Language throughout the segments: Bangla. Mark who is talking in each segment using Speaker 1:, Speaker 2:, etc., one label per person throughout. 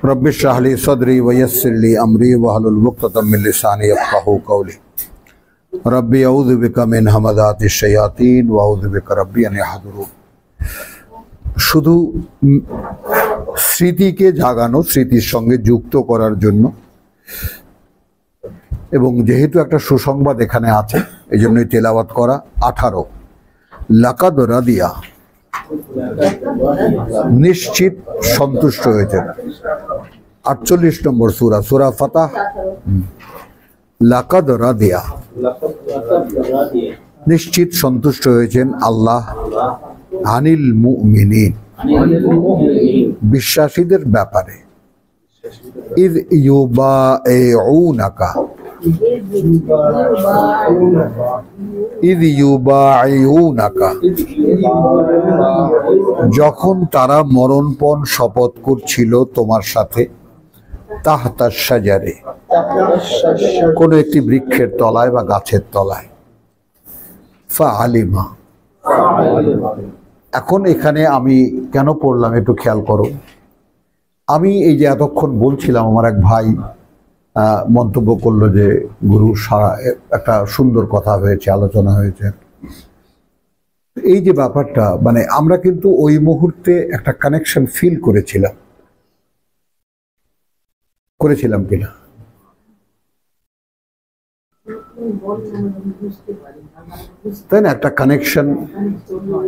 Speaker 1: रब्बि इश्रह ली सदरी वयस्सिर ली अमरी वहलुल उक़दतम मिन लिसानी यफ़क़हू क़ौली रब्बि अऊज़ु बिका मिन हमाज़ातिश शयातीन व अऊज़ु बिका रब्बि अन याहदुरून। শুধু স্মৃতিকে জাগানো, স্মৃতির সঙ্গে যুক্ত করার জন্য, এবং যেহেতু একটা সুসংবাদ এখানে আছে এই জন্যই তেলাওয়াত করা। 18 লাকাদ রাদিয়া, নিশ্চিত সন্তুষ্ট হয়েছেন। 48 নম্বর সূরা, সূরা ফাতাহ। লাকাদ রাদিয়া, নিশ্চিত সন্তুষ্ট হয়েছেন আল্লাহ আনিল মুমিনিন, বিশ্বাসীদের ব্যাপারে। ইয ইউবাইউনাকা, ইয ইউবাইউনাকা, যখন তারা মরণপণ শপথ করছিল তোমার সাথে, তাহতাশ শাজারে, কোন একটি বৃক্ষের তলায় বা গাছের তলায়। ফাআলিমা, এখন এখানে আমি কেন পড়লাম একটু খেয়াল করো। আমি এই যে এতক্ষণ বলছিলাম, আমার এক ভাই মন্তব্য করলো যে গুরু সারা একটা সুন্দর কথা হয়েছে, আলোচনা হয়েছে। এই যে ব্যাপারটা, মানে আমরা কিন্তু ওই মুহূর্তে একটা কানেকশন ফিল করেছিলাম কিনা? তাই না, একটা কানেকশন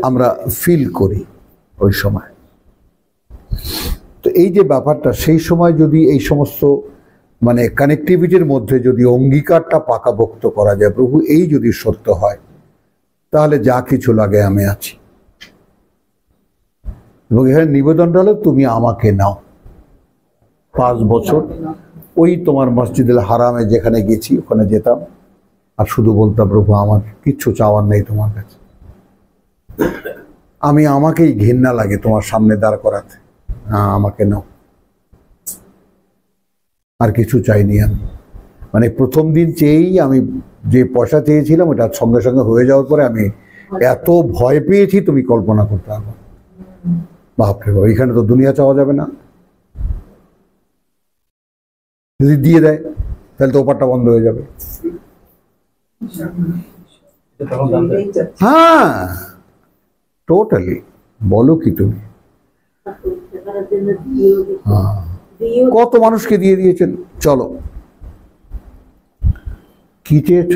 Speaker 1: আমরা ফিল করি ওই সময়। তো এই যে ব্যাপারটা, সেই সময় যদি এই সমস্ত মানে কানেক্টিভিটির মধ্যে যদি অঙ্গীকারটা পাকাপোক্ত করা যায়, প্রভু এই যদি সত্য হয়, তাহলে যা কিছু লাগে আমি আছি। এবং এখানে নিবেদনটা হলো তুমি আমাকে নাও। 5 বছর ওই তোমার মসজিদুল হারামে যেখানে গেছি ওখানে যেতাম আর শুধু বলতাম, প্রভু আমার কিচ্ছু চাওয়ার নেই তোমার কাছে, আমাকেই ঘৃণা লাগে তোমার সামনে দাঁড় করাতে, আমাকে নাও, আর কিছু চাইনি আমি। মানে প্রথম দিন চেয়েই আমি যে পয়সা চেয়েছিলাম ওটা সঙ্গে সঙ্গে হয়ে যাওয়ার পরে আমি এত ভয় পেয়েছি তুমি কল্পনা করতে পারবো। বাপরে বাপ, এখানে তো দুনিয়া চাওয়া যাবে না। যদি দিয়ে দেয় তাহলে তো ওপারটা বন্ধ হয়ে যাবে। হ্যাঁ টোটালি, বলো কি তুমি। হ্যাঁ, কত মানুষকে দিয়ে দিয়েছেন। চলো, কি চেয়েছ?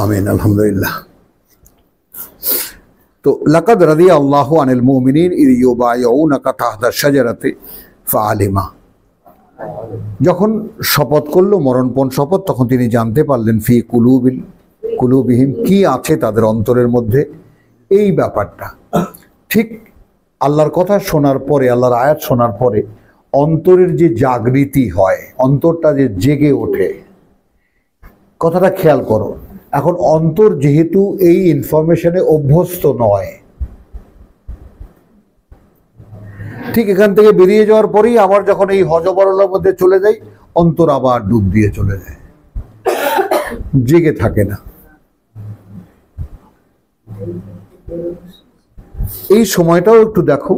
Speaker 1: আমিন, আলহামদুলিল্লাহ। তো লাকাদ রাদিয়া আল্লাহু আনিল মুমিনিন ইয ইউবাইউনাকা তাহতা শাজারাতি ফাআলিমা, যখন শপথ করলো মরণপণ শপথ, তখন তিনি জানতে পারলেন ফি কুলুবিহিম, কি আছে তাদের অন্তরের মধ্যে। এই ব্যাপারটা ঠিক আল্লাহর কথা শোনার পরে, আল্লাহর আয়াত শোনার পরে অন্তরের যে জাগৃতি হয়, অন্তরটা যে জেগে ওঠে, কথাটা খেয়াল করো। এখন অন্তর যেহেতু এই ইনফরমেশনে অভ্যস্ত নয়, ঠিক এখান থেকে বেরিয়ে যাওয়ার পরেই আবার যখন এই হজবরলের মধ্যে চলে যাই, অন্তর আবার ডুব দিয়ে চলে যায়, জেগে থাকে না। এই সময়টাও একটু দেখো,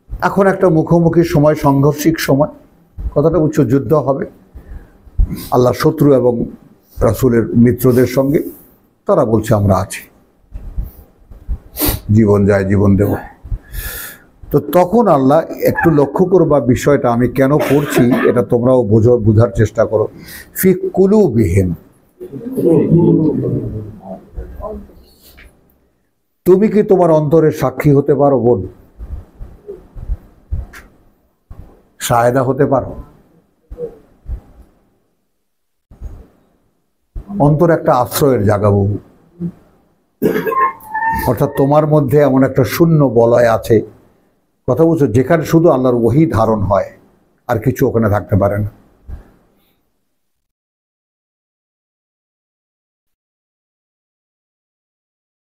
Speaker 1: এখন একটা মুখোমুখি সময়, সাংঘর্ষিক সময়, কথাটা উচ্চ যুদ্ধ হবে আল্লাহ শত্রু এবং রাসূলের মিত্রদের সঙ্গে। তারা বলছে আমরা আছি, জীবন যায় জীবন দেব। তো তখন আল্লাহ, একটু লক্ষ্য করবা বিষয়টা, আমি কেন পড়ছি এটা তোমরাও বোঝার চেষ্টা করো। ফি কুলুবিহিম, তুমি কি তোমার অন্তরের সাক্ষী হতে পারো বোন? শাহেদা হতে পারো? অন্তর একটা আশ্রয়ের জায়গা বহু, অর্থাৎ তোমার মধ্যে এমন একটা শূন্য বলয় আছে, কথা বলছো, যেখানে শুধু আল্লাহর ওহী ধারণ হয়, আর কিছু ওখানে থাকতে পারে না।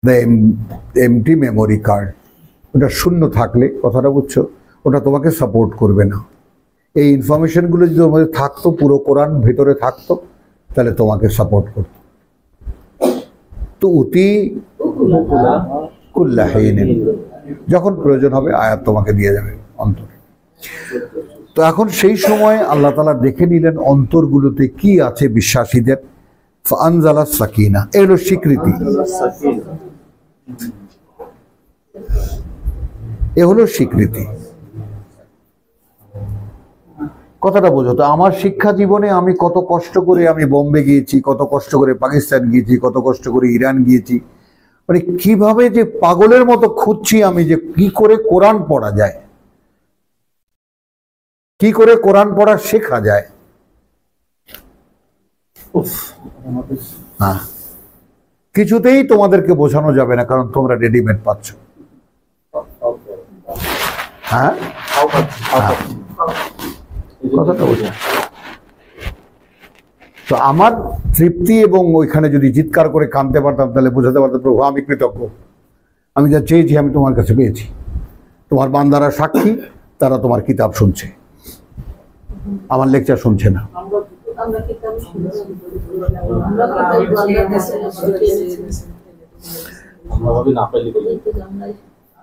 Speaker 1: the empty memory card, ওটা শূন্য থাকলে, কথাটা বুঝছো, ওটা তোমাকে সাপোর্ট করবে না। এই ইনফরমেশনগুলো যদি তোমাদের থাকতো, পুরো কোরআন ভেতরে থাকতো, তাহলে তোমাকে সাপোর্ট করতো। তো উতি কুল্লাহিন, যখন প্রয়োজন হবে আয়াত তোমাকে দিয়ে যাবে অন্তরে। তো এখন সেই সময় আল্লাহ তাআলা দেখে নিলেন অন্তরগুলোতে কি আছে বিশ্বাসীদের। ফানজালা সাকিনা, এলো স্বীকৃতি, এ হলো স্বীকৃতি। কথাটা বোঝো তো, আমার শিক্ষা জীবনে আমি কত কষ্ট করে আমি বোম্বে গিয়েছি, কত কষ্ট করে পাকিস্তান গিয়েছি, কত কষ্ট করে ইরান গিয়েছি, মানে কিভাবে যে পাগলের মতো খুঁজছি আমি যে কি করে কোরআন পড়া যায়, কি করে কোরআন পড়া শেখা যায়। হ্যাঁ, কিছুতেই তোমাদেরকে বোঝানো যাবে না, কারণ তোমরা রেডিমেড পাচ্ছ। হ্যাঁ, কথাটা বোঝা। তো আমার তৃপ্তি, এবং ওইখানে যদি চিৎকার করে কাঁদতে পারতাম তাহলে বোঝাতে পারতাম, প্রভু আমি কৃতজ্ঞ, আমি যা চেয়েছি আমি তোমার কাছে পেয়েছি। তোমার বান্দারা সাক্ষী, তারা তোমার কিতাব শুনছে, আমার লেকচার শুনছে না।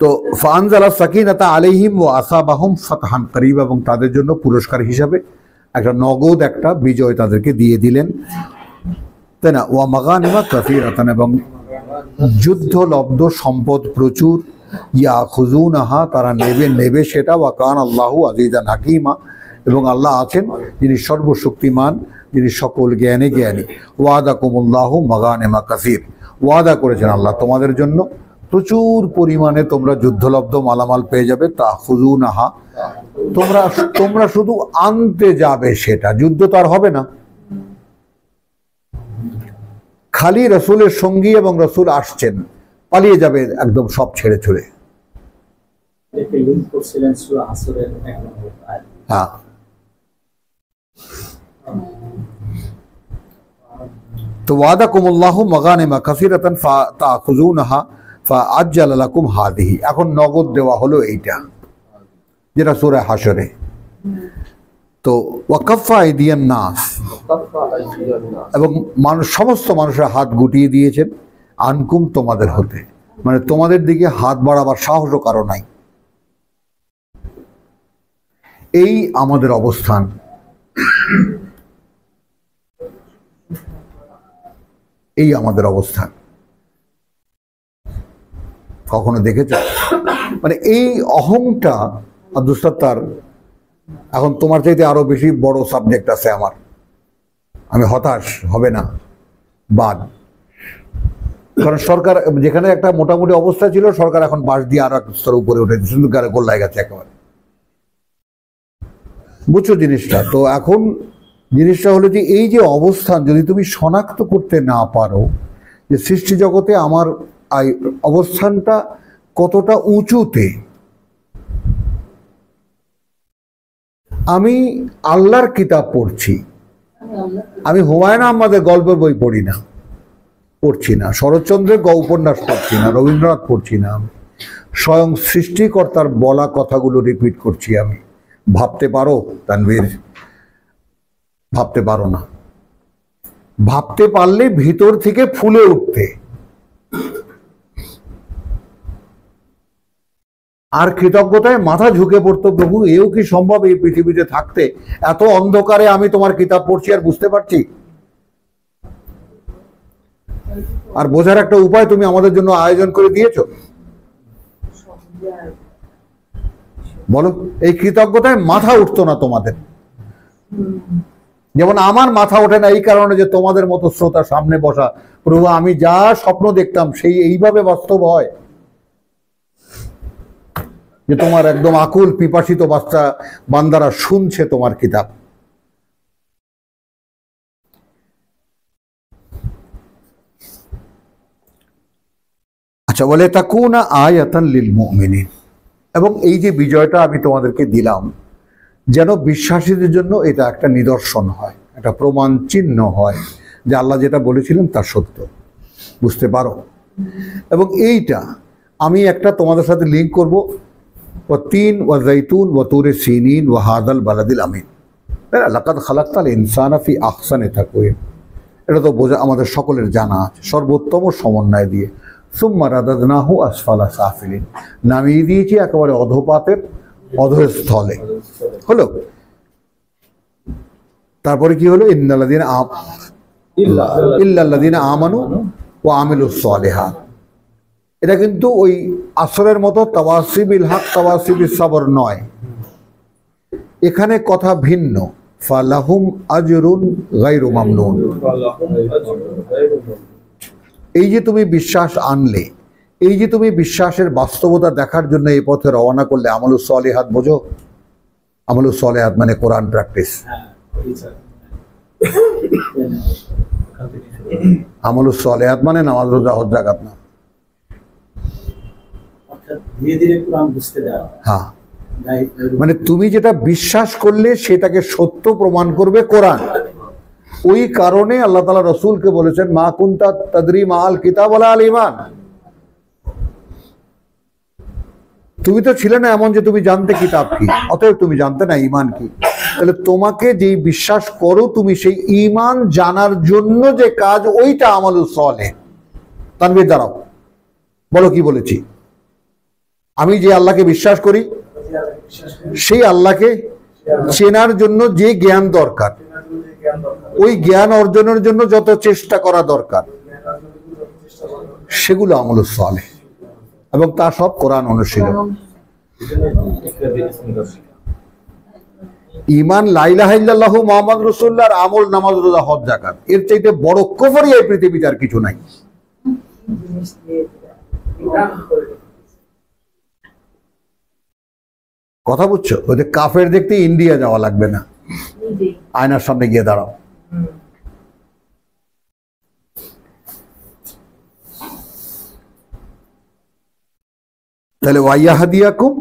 Speaker 1: তো ফানজালা সাকিনাতা আলাইহিম ওয়া আসাবাহুম ফাতহান করিবা, এবং তাদের জন্য পুরস্কার হিসাবে একটা নগদ একটা বিজয় তাদেরকে দিয়ে দিলেন, তাই না। ওয়া মাগানিমা কাসীরাতান, এবং যুদ্ধলব্ধ সম্পদ প্রচুর। ইয়াখুযুনাহা, তারা নেবে সেটা। ওয়া কানা আল্লাহু আজিজান হাকীমা, এবং আল্লাহ আছেন যিনি সর্বশক্তিমান, যিনি সকল জ্ঞানে জ্ঞানী। ওয়াদাকুমুল্লাহু মাগানিমা কাসীর, ওয়াদা করেছেন আল্লাহ তোমাদের জন্য প্রচুর পরিমাণে তোমরা যুদ্ধলব্ধ মালামাল পেয়ে যাবে। তাখুযুনাহা, তোমরা শুধু আনতে যাবে, সেটা যুদ্ধ তো আর হবে না। খালি রসুলের সঙ্গী এবং রসুল আসছেন, পালিয়ে যাবে একদম সব ছেড়ে ছুড়ে। হ্যাঁ, তো ওয়াদাকুমুল্লাহু মাগানিমা কাসীরাতান ফাতাখুযুনাহা ফাআজ্জালা লাকুম হাদিহি, এখন নগদ দেওয়া হলো এইটা, যেটা সূরা হাশরে। তো ওয়াকাফা আইদিয়ান নাস, এবং সমস্ত মানুষের হাত গুটিয়ে দিয়েছেন, আনকুম তোমাদের হতে, মানে তোমাদের দিকে হাত বাড়াবার সাহসও কারো নাই। এই আমাদের অবস্থান। এই আমাদের অবস্থান কখনো দেখেছ? মানে এই অহংটা, আব্দুল সাত্তার, এখন তোমার চাইতে আরো বেশি বড় সাবজেক্ট আছে আমার। আমি হতাশ হবে না বাদ, কারণ সরকার যেখানে একটা মোটামুটি অবস্থা ছিল, সরকার এখন বাস দিয়ে আরো এক স্তর উপরে উঠে দিচ্ছে, কিন্তু গোল্লায় গেছে একেবারে। বুঝছো জিনিসটা? তো এখন জিনিসটা হলো যে এই যে অবস্থান, যদি তুমি শনাক্ত করতে না পারো যে সৃষ্টি জগতে আমার অবস্থানটা কতটা উঁচুতে, আমি আল্লাহর কিতাব পড়ছি, আমি হুমায়ুন আহমদের গল্পের বই পড়ি না, পড়ছি না, শরৎচন্দ্রের উপন্যাস পড়ছি না, রবীন্দ্রনাথ পড়ছি না, আমি স্বয়ং সৃষ্টিকর্তার বলা কথাগুলো রিপিট করছি। আমি ভাবতে পারো তানভীর? ভাবতে পারো না। ভাবতে পারলে ভিতর থেকে ফুলে উঠতে। আর কৃতজ্ঞতায় মাথা ঝুঁকে পড়তো, প্রভু এও কি সম্ভব এই পৃথিবীতে থাকতে? এত অন্ধকারে আমি তোমার কিতাব পড়ছি আর বুঝতে পারছি। আর বোঝার একটা উপায় তুমি আমাদের জন্য আয়োজন করে দিয়েছো। বলো, এই কৃতজ্ঞতায় মাথা উঠতো না তোমাদের, যেমন আমার মাথা ওঠে না এই কারণে যে তোমাদের মতো শ্রোতা সামনে বসা। প্রভু আমি যা স্বপ্ন দেখতাম সেই এইভাবে বাস্তব হয়, যে তোমার একদম আকুল পিপাসিত বান্দারা শুনছে তোমার কিতাব। আচ্ছা, বলে তাকুনা আয়াতান লিল মুমিনিন, এবং এই যে বিজয়টা আমি তোমাদেরকে দিলাম, যেন বিশ্বাসীদের জন্য এটা একটা নিদর্শন হয়, একটা প্রমাণ চিহ্ন হয় যে আল্লাহ যেটা বলেছিলেন তা সত্য। বুঝতে পারো? এবং এইটা আমি একটা তোমাদের সাথে লিঙ্ক করব, ওয়া তিন ওয়া জাইতুন ওয়া তুরে সিনিন ওয়া হাদাল বালাদিল আমিন। লাকাদ খালাকতাল ইনসানা ফি আহসানি তাকওয়িম, এটা তো বোঝা আমাদের সকলের জানা আছে, সর্বোত্তম সমন্বয় দিয়ে। সুম্মা রাদাদনাহু আসফালা সাফিলিন, নামিয়ে দিয়েছি একেবারে অধপাতের অধস্থলে। হলো, তারপরে কি হলো? ইল্লাল্লাযিনা আমানু ওয়া আমিলুস সালিহাত। এটা কিন্তু ওই আসরের মতো তাওয়াসিবিল হক তাওয়াসিবিস সবর নয়, এখানে কথা ভিন্ন। ফালাহুম আজরুন গায়রু মামনুন। এই যে তুমি বিশ্বাস আনলে, এই যে তুমি বিশ্বাসের বাস্তবতা দেখার জন্য এই পথে রওনা করলে, আমলুস সালিহাত বোঝো? আমলুস সালিহাত মানে কোরআন প্র্যাকটিস। আমলুস সালিহাত মানে নামাজ রোজা হজ যাকাত না। হ্যাঁ, মানে তুমি যেটা বিশ্বাস করলে সেটাকে সত্য প্রমাণ করবে কোরআন। ওই কারণে আল্লাহ তাআলা রাসূলকে বলেছেন, মা কুনতা তাদরি মাল কিতাব ওয়ালা আল ঈমান। তুমি তো ছিলে না এমন যে তুমি জানতে কিতাব কি, অতএব তুমি জানতে না ঈমান কি। তাহলে তোমাকে যেই বিশ্বাস করো তুমি, সেই ঈমান জানার জন্য যে কাজ, ওইটা আমালুস সালেহ। তানবীর দাঁড়াও, বলো কি বলেছি? আমি যে আল্লাহকে বিশ্বাস করি, সেই আল্লাহকে চেনার জন্য যে জ্ঞান দরকার, ওই জ্ঞান অর্জনের জন্য যত চেষ্টা করা দরকার, সেগুলো আমলুস সালেহ, এবং তা সব কোরআন অনুশীলন। ঈমান লা ইলাহা ইল্লাল্লাহু মুহাম্মাদুর রাসূলুল্লাহর আমল নামাজ রোজা হজ যাকাত, এর চাইতে বড় কুফরি এই পৃথিবীতে আর কিছু নাই। কথা বুঝছো? ওদের কাফের দেখতে ইন্ডিয়া যাওয়া লাগবে না, আয়নার সামনে গিয়ে দাঁড়াও। তাহলে ওয়াইয়াহদিয়াকুম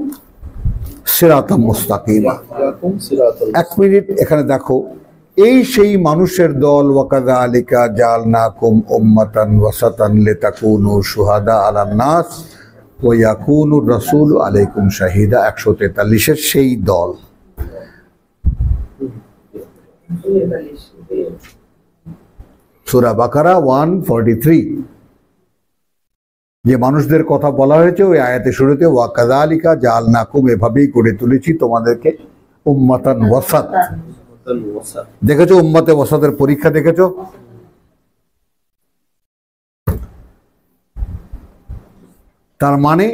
Speaker 1: সিরাতাম মুস্তাকিমা। এক মিনিট এখানে দেখো, এই সেই মানুষের দল, ওয়াকাযালিকা জাআলনাকুম উম্মাতান ওয়াসাতান লিতাকুনু শুহাদা আলান নাস ওয়া ইয়াকুনুর রাসূলু আলাইকুম শাহিদা, 143-এর সেই দল। সূরা বাকারা 143, যে মানুষদের কথা বলা হয়েছে ওই আয়াতে শুরুতে, ওয়া কাযালিকা জাআলনাকুম, এভাবেই করে তুলেছি তোমাদেরকে উম্মাতান ওয়াসাত। দেখেছো উম্মাতে ওয়াসাতের পরীক্ষা? দেখেছো? তার মানে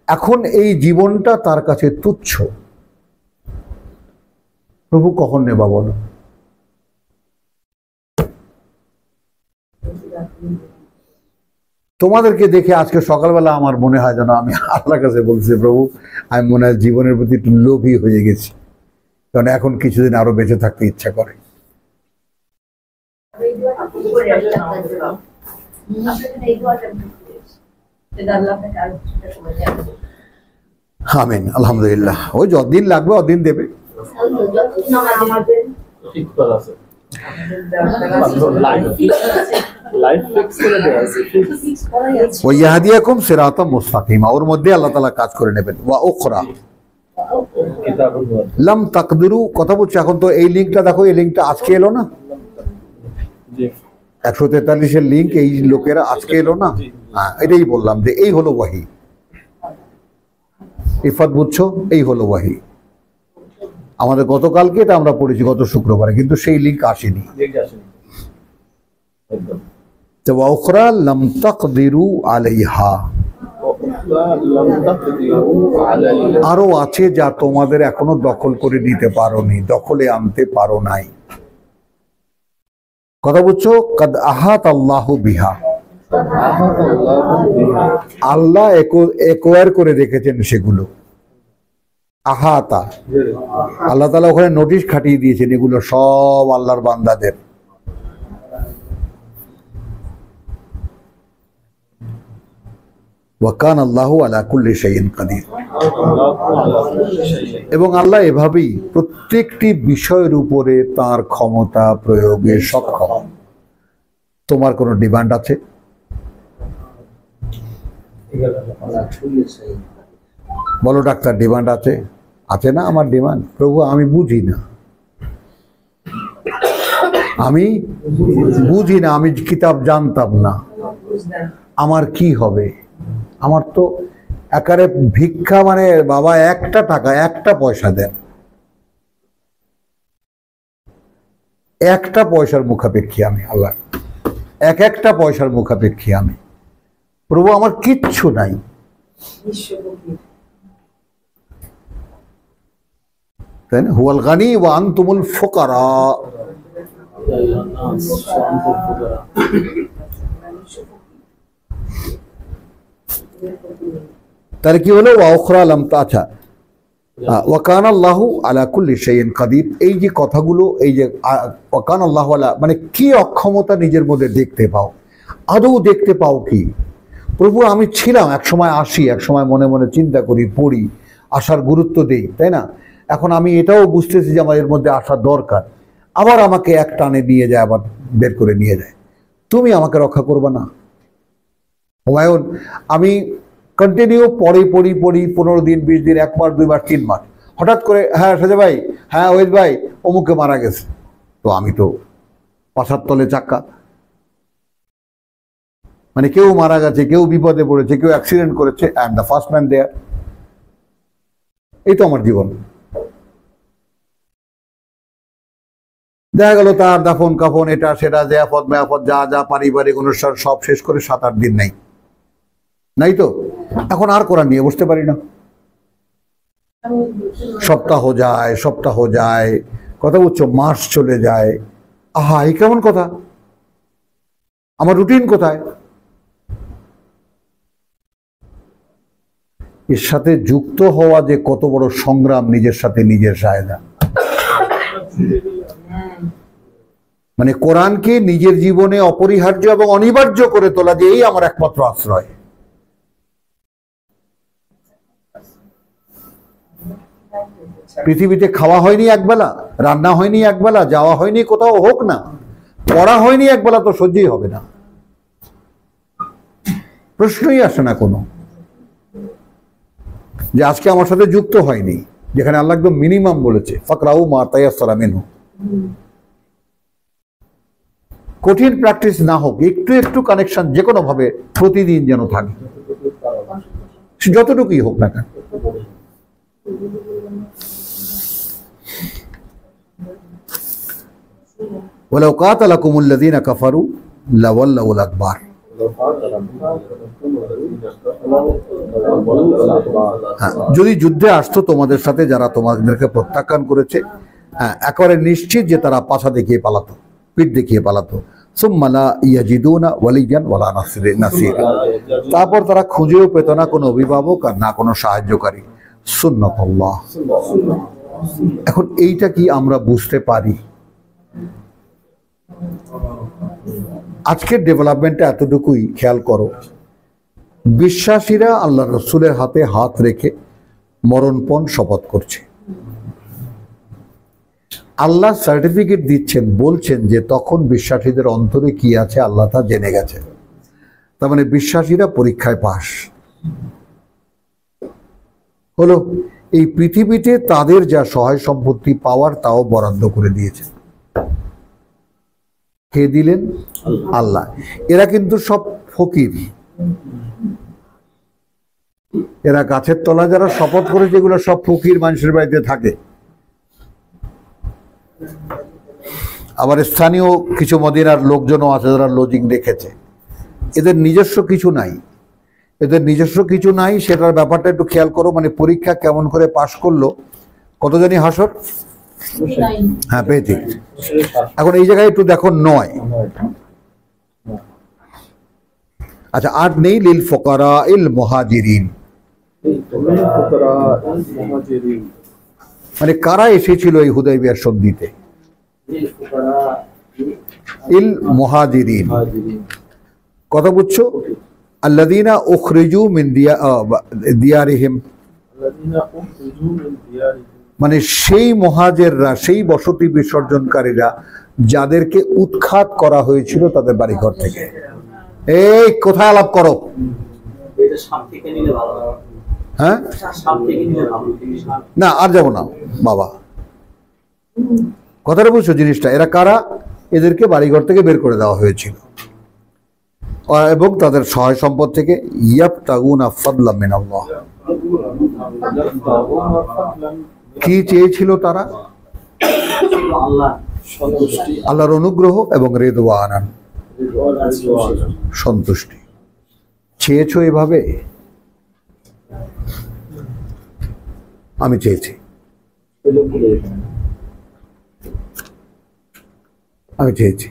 Speaker 1: এখন এই জীবনটা তার কাছে তুচ্ছ। প্রভু কখন নেবা বলো? তোমাদেরকে দেখে আজকে সকালবেলা আমার মনে হয় যেন আমি আল্লাহর কাছে বলছি, প্রভু আমি মনে হয় জীবনের প্রতি একটু লোভী হয়ে গেছি, কারণ এখন কিছুদিন আরো বেঁচে থাকতে ইচ্ছা করে। আমিন, আলহামদুলিল্লাহ। ওই যতদিন লাগবে অতদিন দেবে। ওয়াহদিয়াকুম সিরাতাম মুস্তাকিমা, ওর মধ্যে আল্লাহ তাআলা কাজ করে নেবেন। ওয়া উখরা লাম তাকদিরু, কথা বলছি এখন তো এই লিঙ্কটা দেখো, এই লিঙ্কটা আজকে এলো না, 143-এর লিঙ্ক, এই লোকেরা আজকে এলো না। হ্যাঁ, এটাই বললাম যে এই হলো ওয়াহি। ইফাত বুঝছো? এই হলো ওয়াহি। আমাদের গতকালকে এটা আমরা পড়েছি, গত শুক্রবারে, কিন্তু সেই লিঙ্ক আসেনি। তো ওয়া উখরা লাম তাকদিরু আলাইহা, আরো আছে যা তোমাদের এখনো দখল করে নিতে পারোনি, দখলে আনতে পারো নাই। কথা বুঝছো? কাদ আহাত আল্লাহু বিহা, আল্লাহ একোয়ার করে রেখেছেন সেগুলো। আহাতা, আল্লাহ তাআলা ওখানে নোটিশ খাটিয়ে দিয়েছেন, এগুলো সব আল্লাহর বান্দাদের। ওয়া কানা আল্লাহু আলা কুল্লি শাইইন কাদির, এবং আল্লাহ এভাবেই প্রত্যেকটি বিষয়ের উপরে তার ক্ষমতা প্রয়োগে সক্ষম। তোমার কোনো ডিমান্ড আছে? বলো ডাক্তার, ডিমান্ড আছে? আছে না আমার ডিমান্ড? প্রভু আমি বুঝি না, আমি বুঝি না, আমি কিতাব জানতাম না, আমার কি হবে? আমার তো একারে ভিক্ষা, মানে বাবা একটা টাকা, একটা পয়সা দেন, একটা পয়সার মুখাপেক্ষী আমি, আল্লাহ একটা পয়সার মুখাপেক্ষী আমি। প্রভু আমার কিচ্ছু নাই। তাই না? হুয়াল গানি ওয়া আনতুমুল ফুকারা। তাহলে কি হলো? ওয়া উখরা লাম তাছা ওয়া কানা আল্লাহু আলা কুল্লি শাইইন কাদির। এই যে কথাগুলো, এই যে ওয়া কানা আল্লাহু আলা, মানে কি অক্ষমতা নিজের মধ্যে দেখতে পাও? আদৌ দেখতে পাও কি? প্রভু আমি ছিলাম এক সময়, আসি এক সময়, মনে মনে চিন্তা করি, পড়ি, আসার গুরুত্ব দেই, তাই না? এখন আমি এটাও বুঝতেছি যে আমার এর মধ্যে আসার দরকার, আবার আমাকে এক টানে নিয়ে যায়, আবার বের করে নিয়ে যায়। তুমি আমাকে রক্ষা করবে না? হুমায়ুন, আমি কন্টিনিউ পড়ি 15 দিন, 20 দিন, 1 মাস, 2 মাস, 3 মাস, হঠাৎ করে হ্যাঁ সাজা ভাই, হ্যাঁ ওয়েদ ভাই, অমুকে মারা গেছে। তো আমি তো পাছার তলে চাক্কা, মানে কেউ মারা গেছে, কেউ বিপদে পড়েছে, কেউ অ্যাক্সিডেন্ট করেছে, I am the first man there. এই তো আমার জীবন। দেখা গেল তার দাফন কাফন, এটা সেটা, জিয়াফত মেয়াফত, যা যা পারিবারিক অনুষ্ঠান সব শেষ করে 7-8 দিন নাই তো। এখন আর কোরআন নিয়ে বসতে পারি না। সপ্তাহ যায়, কথা বুঝছো, মাস চলে যায়। আহা, এই কেমন কথা? আমার রুটিন কোথায়? এর সাথে যুক্ত হওয়া যে কত বড় সংগ্রাম, নিজের সাথে নিজের সায়দা। মানে কোরআনকে নিজের জীবনে অপরিহার্য এবং অনিবার্য করে তোলা, যে এই আমার একমাত্র আশ্রয়। পৃথিবীতে খাওয়া হয়নি একবেলা, রান্না হয়নি একবেলা, যাওয়া হয়নি কোথাও, হোক না, পড়া হয়নি একবেলা, তো সহ্যই হবে না, প্রশ্নই আসে না কোনো, যে আজকে আমার সাথে যুক্ত হয়নি, যেখানে আল্লাহ একদম মিনিমাম বলেছে ফাকরাউ মা তায়াসসারা মিনহু। কঠিন প্র্যাকটিস না হোক, একটু একটু কানেকশন যে কোনো ভাবে প্রতিদিন যেন থাকে, যতটুকুই হোক না কেন। ওয়ালাউ কাতালাকুমুল্লাযীনা কাফারু লাওয়াল্লাউল আদবার। যদি যুদ্ধে আসতো তোমাদের সাথে যারা তোমাদেরকে প্রত্যাখ্যান করেছে, হ্যাঁ একেবারে নিশ্চিত যে তারা পাছা দেখিয়ে পালাতো, পিঠ দেখিয়ে পালাতো। সুম্মা লা ইয়াজিদুনা ওয়ালিয়ান ওয়ালা নাসিরা। তারপর তারা খুঁজেও পেত না কোনো অভিভাবক আর না কোনো সাহায্যকারী। সুন্নাতুল্লাহ। এখন এইটা কি আমরা বুঝতে পারি? আজকের ডেভেলপমেন্টে এতটুকুই খেয়াল করো, বিশ্বাসীরা আল্লাহ রসুলের হাতে হাত রেখে মরণপণ শপথ করছে। আল্লাহ সার্টিফিকেট দিচ্ছেন, বলছেন যে তখন বিশ্বাসীদের অন্তরে কি আছে আল্লাহ তা জেনে গেছেন। তার মানে বিশ্বাসীরা পরীক্ষায় পাস হলো। এই পৃথিবীতে তাদের যা সহায় সম্পত্তি পাওয়ার তাও বরাদ্দ করে দিয়েছেন। কে দিলেন? আল্লাহ। এরা কিন্তু সব ফকির, এরা গাছের তলা যারা শপথ করেছে এগুলো সব ফকির, মানুষের বাড়িতে থাকে। আবার স্থানীয় কিছু মদিনার লোকজনও আছে যারা লজিং রেখেছে। এদের নিজস্ব কিছু নাই, এদের নিজস্ব কিছু নাই। সেটার ব্যাপারটা একটু খেয়াল করো। মানে পরীক্ষা কেমন করে পাশ করলো, কত জানি হাসর, হ্যাঁ পেয়েছি। এখন এই জায়গায় একটু দেখো 9। আচ্ছা 8 নেই। লিল ফুকারা ইল মুহাজিরিন, মানে কারা এসেছিল এই হুদাইবিয়ার সন্ধিতে? ইল মুহাজিরিন, কথা বুঝছো? আল্লাযীনা উখরিজু মিন দিয়ারিহিম, মানে সেই মুহাজিররা, সেই বসতি বিসর্জনকারীরা যাদেরকে উৎখাত করা হয়েছিল তাদের বাড়িঘর থেকে। এই কোথায় আলাপ করো? হ্যাঁ না আর যাব না বাবা, কথাটা বুঝছো জিনিসটা। এরা কারা? এদেরকে বাড়িঘর থেকে বের করে দেওয়া হয়েছিল এবং তাদের সহায় সম্পদ থেকে ইয়াবতাগুনা ফাদলাম মিনাল্লাহ। কি চেয়েছিল তারা? আল্লাহর অনুগ্রহ এবং রিদওয়ানান, সন্তুষ্টি। চেয়েছো এভাবে? আমি চেয়েছি, আমি চেয়েছি।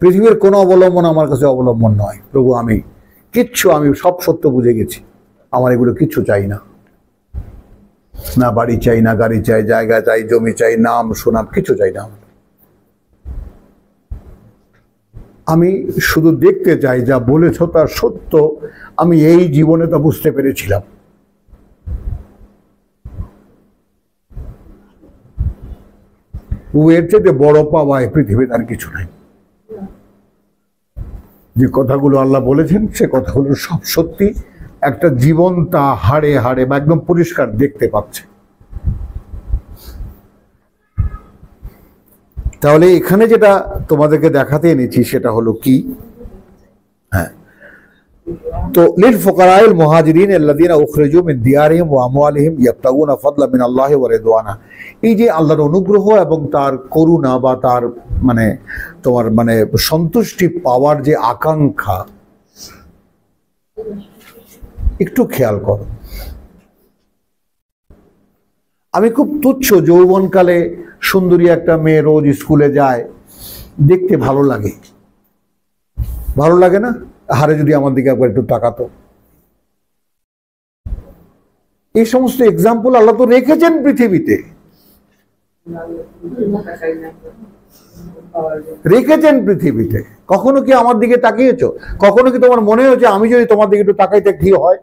Speaker 1: পৃথিবীর কোনো অবলম্বন আমার কাছে অবলম্বন নয় প্রভু। আমি সব সত্য বুঝে গেছি। আমার এগুলো কিচ্ছু চাই না। না বাড়ি চাই, না গাড়ি চাই, জায়গা চাই, জমি চাই, নাম সুনাম কিছু চাই না। আমি শুধু দেখতে চাই যা বলেছ তা সত্য। আমি এই জীবনে তা বুঝতে পেরেছিলাম। এর চেয়ে বড় পাওয়ায় পৃথিবীতে আর কিছু নাই। যে কথাগুলো আল্লাহ বলেছেন সে কথাগুলো সব সত্যি। একটা জীবন তা হাড়ে হাড়ে বা একদম পরিষ্কার দেখতে পাচ্ছে। তাহলে এখানে যেটা তোমাদেরকে দেখাতে এনেছি সেটা হলো কি? হ্যাঁ, তো লিল ফুকারাইল মুহাজিরিন আল্লাযীনা উখরিজু মিন দিয়ারিহিম ওয়া আমওয়ালিহিম ইয়াবতাগুনা ফাদলাম মিনাল্লাহি ওয়া রিদওয়ানা। এই যে আল্লাহর অনুগ্রহ এবং তার করুণা বা তার তোমার সন্তুষ্টি পাওয়ার যে আকাঙ্ক্ষা, একটু খেয়াল করো। আমি খুব তুচ্ছ যৌবনকালে সুন্দরী একটা মেয়ে রোজ স্কুলে যায়, দেখতে ভালো লাগে। ভালো লাগে না? হারে যদি আমার দিকে একবার একটু তাকাতো। এই সমস্ত এক্সাম্পল আল্লাহ তো রেখেছেন পৃথিবীতে, রেখেছেন পৃথিবীতে। কখনো কি আমার দিকে তাকিয়েছো? কখনো কি তোমার মনে হয়েছে আমি যদি তোমার দিকে একটু তাকাইতে কি হয়?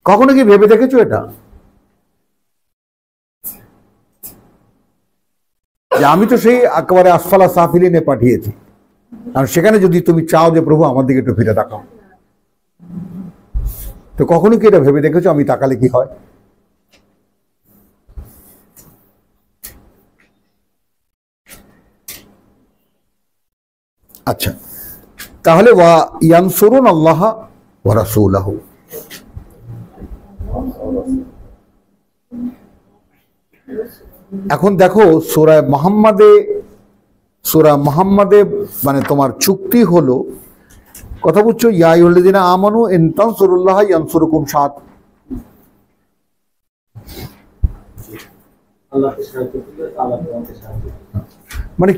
Speaker 1: কখনো কি ভেবে দেখেছো এটা যে আমি তো সেই একেবারে আসফালা সাফিলিনে পাঠিয়েছি, আর সেখানে যদি তুমি চাও যে প্রভু আমার দিকে একটু ফিরে তাকাও, তো কখনো কি এটা ভেবে দেখেছো আমি তাকালে কি হয়? আচ্ছা, তাহলে ওয়া ইয়ানসুরুন আল্লাহ ওয়া রাসূলাহু। এখন দেখো সূরা মুহাম্মাদে তোমার চুক্তি হলো, কথা বুঝছো? ইয়া আইয়ুহাল্লাযীনা আমানু ইন তানসুরুল্লাহ ইয়ানসুরকুম। সাত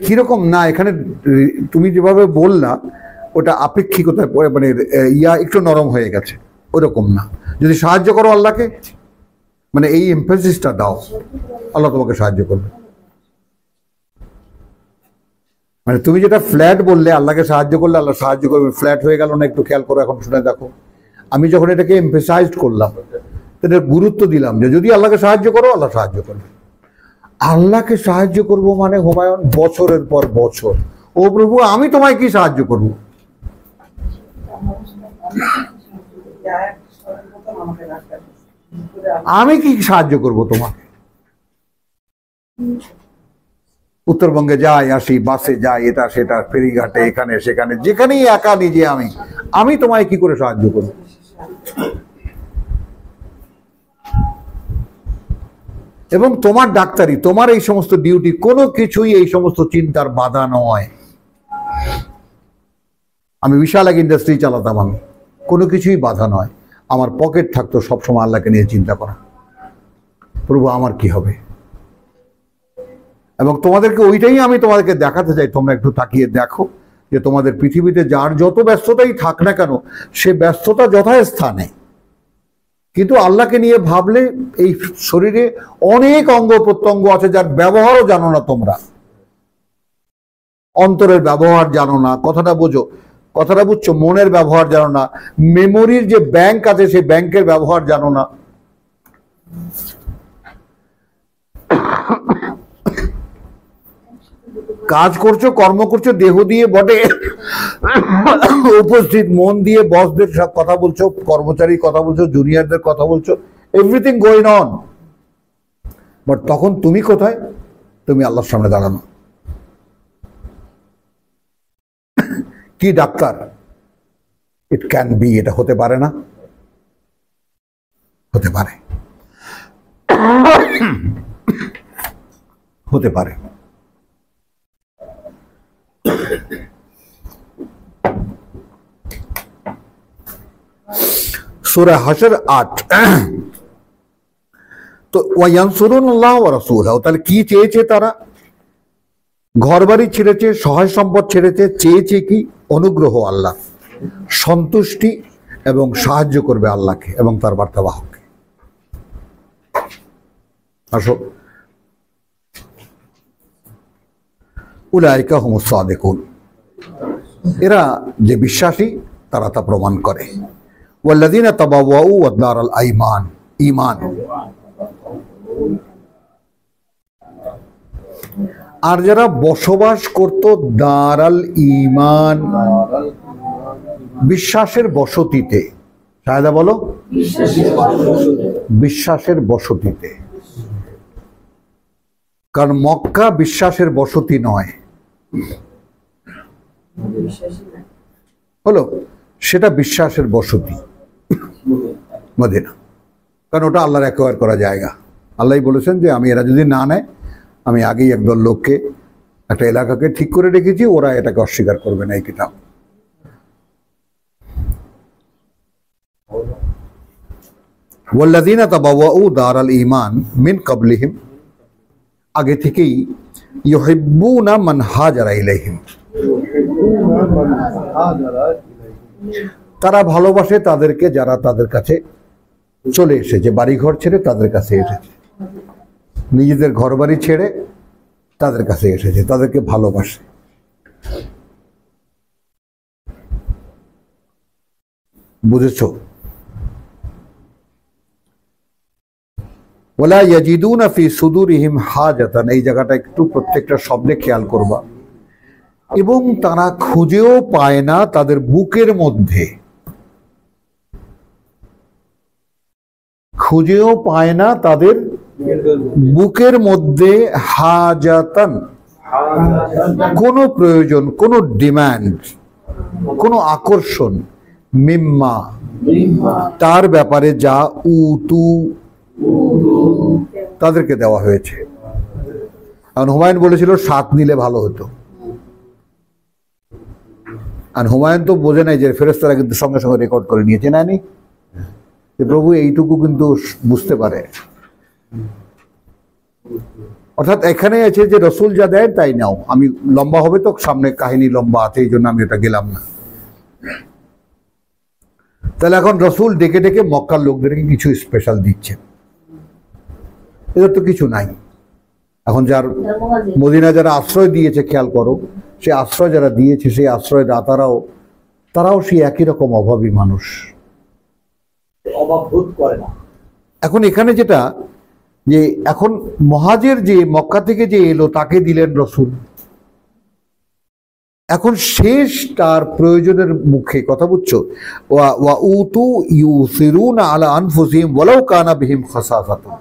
Speaker 1: কিরকম না, এখানে তুমি যেভাবে বললা ওটা আপেক্ষিকতায় একটু নরম হয়ে গেছে, ওরকম না। যদি সাহায্য করো আল্লাহকে, এই এমফেসিসটা দাও, আল্লাহ তোমাকে সাহায্য করবে। তুমি যেটা ফ্ল্যাট বললে আল্লাহকে সাহায্য করলে আল্লাহ সাহায্য করবে, ফ্ল্যাট হয়ে গেল না? একটু খেয়াল করো, এখন শুনে দেখো। আমি যখন এটাকে এমফেসাইজড করলাম, এটা গুরুত্ব দিলাম যে যদি আল্লাহকে সাহায্য করো আল্লাহ সাহায্য করবে। আল্লাহকে সাহায্য করব হুমায়ুন বছরের পর বছর, ও প্রভু আমি তোমায় কি সাহায্য করব? আমি কি সাহায্য করব তোমাকে? উত্তরবঙ্গে যাই আসি, বাসে যাই, এটা সেটা, ফেরিঘাটে, এখানে সেখানে, যেখানেই একা নিজে আমি তোমায় কি করে সাহায্য করব? এবং তোমার ডাক্তারি, তোমার এই সমস্ত ডিউটি, কোনো কিছুই এই সমস্ত চিন্তার বাধা নয়। আমি বিশাল এক ইন্ডাস্ট্রি চালাতাম, আমি কোনো কিছুই বাধা নয়। আমার পকেট থাকতো সবসময় আল্লাহকে নিয়ে চিন্তা করা, প্রভু আমার কি হবে? এবং ওইটাই আমি তোমাদেরকে দেখাতে চাই। তোমরা একটু তাকিয়ে দেখো যে তোমাদের পৃথিবীতে যার যত ব্যস্ততাই থাক না কেন, সে ব্যস্ততা যথাস্থানে, কিন্তু আল্লাহকে নিয়ে ভাবলে এই শরীরে অনেক অঙ্গ প্রত্যঙ্গ আছে যার ব্যবহারও জানো না তোমরা। অন্তরের ব্যবহার জানো না, কথাটা বুঝছো? মনের ব্যবহার জানো না, মেমোরির যে ব্যাংক আছে সেই ব্যাংকের ব্যবহার জানো না। কাজ করছো, কর্ম করছো, দেহ দিয়ে বটে উপস্থিত, মন দিয়ে বসদের সব কথা বলছো, কর্মচারী কথা বলছো, জুনিয়রদের কথা বলছো, এভরিথিং গোয়িং অন, বাট তখন তুমি কোথায়? তুমি আল্লাহর সামনে দাঁড়ানো। কি ডাক্তার? ইট ক্যান বি, এটা হতে পারে না? হতে পারে, হতে পারে। সূরা হাশর ৮। তো ওয়ায়ানসুরুনাল্লাহ ওয়া রাসূলাহু, তাহলে কি চেয়েছে তারা? ঘরবাড়ি ছেড়েছে, সহায় সম্পদ ছেড়েছে, চেয়েছে কি? অনুগ্রহ আল্লাহ, সন্তুষ্টি এবং সাহায্য করবে আল্লাহকে এবং তার বার্তাবাহককে। আসো, উলাইকা হুমুস সাদিকুন, এরা যে বিশ্বাসী তারা তা প্রমাণ করে। ওয়াল্লাযীনা তাবাওয়াউ দারাল আইমান, ঈমান। আর যারা বসবাস করত দারাল ঈমান, বিশ্বাসের বসতিতে। সায়দা বলো, বিশ্বাসের বসতিতে। কারণ মক্কা বিশ্বাসের বসতি নয়, হলো সেটা বিশ্বাসের বসতি মদিনা, কারণ ওটা আল্লাহর অ্যাকোয়ার করা জায়গা। আল্লাহ বলেছেন যে আমি, এরা যদি না নেয়, আমি আগেই একদল লোককে, একটা এলাকাকে ঠিক করে রেখেছি, ওরা এটাকে অস্বীকার করবে না। এই কিতাব ওয়াল্লাযীনা তাবাওয়াউ দারাল ঈমান মিন ক্বাবলিহিম, আগে থেকেই, ইউহিব্বুনা মান হাজারা ইলাইহিম, তারা ভালোবাসে তাদেরকে যারা তাদের কাছে চলে এসেছে, বাড়িঘর ছেড়ে তাদের কাছে এসেছে, নিজেদের ঘর বাড়ি ছেড়ে তাদের কাছে এসেছে, তাদেরকে ভালোবাসে। বুঝেছো? ওয়ালা ইয়াজিদুনা ফি সুদুরিহিম হাজাতান, এই জায়গাটা একটু প্রত্যেকটা শব্দে খেয়াল করবা। এবং তারা খুঁজেও পায় না তাদের বুকের মধ্যে, খুঁজেও পায় না তাদের বুকের মধ্যে হাজাতান, কোনো প্রয়োজন, কোনো ডিমান্ড, কোনো আকর্ষণ, মিম্মা, তার ব্যাপারে, যা উতু, তাদেরকে দেওয়া হয়েছে। কারণ হুমায়ুন বলেছিল ৭ নিলে ভালো হতো, আর হুমায়ুন তো বোঝে নাই যে ফেরেশতারা কিন্তু সঙ্গে সঙ্গে রেকর্ড করে নিয়েছে, নানি যে প্রভু এইটুকু কিন্তু বুঝতে পারে। অর্থাৎ এখানে আছে যে রসুল যা দেয় তাই নাও, আমি লম্বা হবে তো, সামনে কাহিনী লম্বা আছে, এই জন্য আমি ওটা গেলাম না। তাহলে এখন রসুল ডেকে ডেকে মক্কার লোকদেরকে কিছু স্পেশাল দিচ্ছেন, এদের তো কিছু নাই। এখন যার মদিনা যারা আশ্রয় দিয়েছে, খেয়াল করো, সে আশ্রয় যারা দিয়েছে, সেই আশ্রয় দাতারাও, তারাও সেই একই রকম অভাবী মানুষ, অভাববোধ করে না। এখন এখানে যেটা, যে এখন মহাজের যে মক্কা থেকে যে এলো, তাকে দিলেন রসুল, এখন শেষ তার প্রয়োজনের মুখে, কথা বুঝছো, ওয়া উতু ইউসিরুনা আলা আনফুসিহিম ওয়ালাউ কানা বিহিম খাসাসাতুন,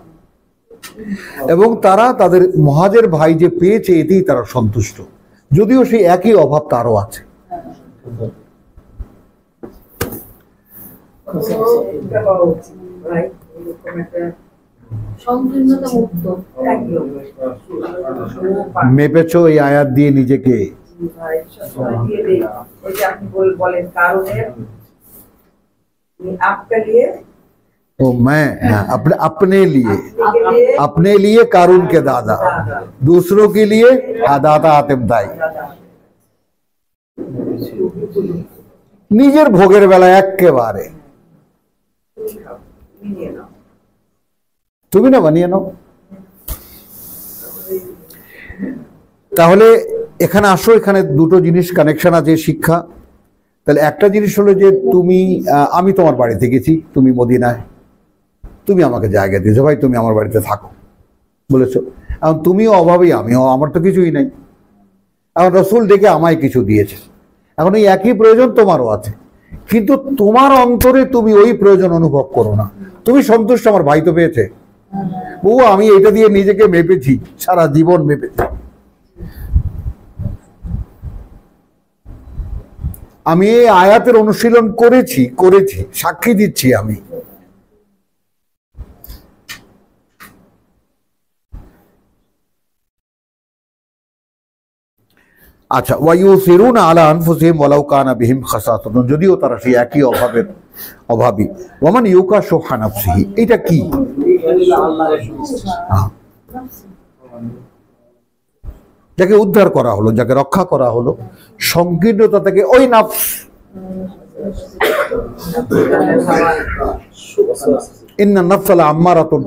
Speaker 1: এবং তারা তাদের মহাজের ভাই যে পেয়েছে এতেই তারা সন্তুষ্ট, যদিও সেই একই অভাব তারও আছে। মেপেছো এই আয়াত দিয়ে নিজেকে? ओ मैं, अपने लिए कारून के दादा, दूसरों के लिए दादा आतिम दाई। নিজের ভোগের বেলা একেবারে তুমি না বানিয়ে নাও। তাহলে এখানে আসো, এখানে দুটো জিনিস কানেকশন আছে, শিক্ষা। তাহলে একটা জিনিস হলো যে তুমি, আমি তোমার বাড়িতে গেছি, তুমি মদিনায়, তুমি আমাকে জায়গা দিয়েছো, ভাই তুমি আমার বাড়িতে থাকো বলেছো। এখন তুমিও অভাবী, আমিও, আমার তো কিছুই নাই। এখন রসুল ডেকে আমায় কিছু দিয়েছে, এখন এই একই প্রয়োজন তোমারও আছে, কিন্তু তোমার অন্তরে তুমি ওই প্রয়োজন অনুভব করো না। তুমি সন্তুষ্ট, আমার ভাই তো পেয়েছে, আমি এটা দিয়ে নিজেকে মেপেছি, সারা জীবন মেপেছি। আমি এই আয়াতের অনুশীলন করেছি, সাক্ষী দিচ্ছি আমি। আচ্ছা, ওয়ায়ুসিরুনা আলা আনফুসিহিম ওয়ালাউ কানা বিহিম খাসাসাতুন, যদিও তারা সেই একই অভাবী। ওয়ামান ইউকা শুহা নাফসিহি, এটা কি? যাকে উদ্ধার করা হলো, যাকে রক্ষা করা হলো সংকীর্ণতা থেকে, ওই নাফস, ইন্না নাফসা লাআম্মারাতুন,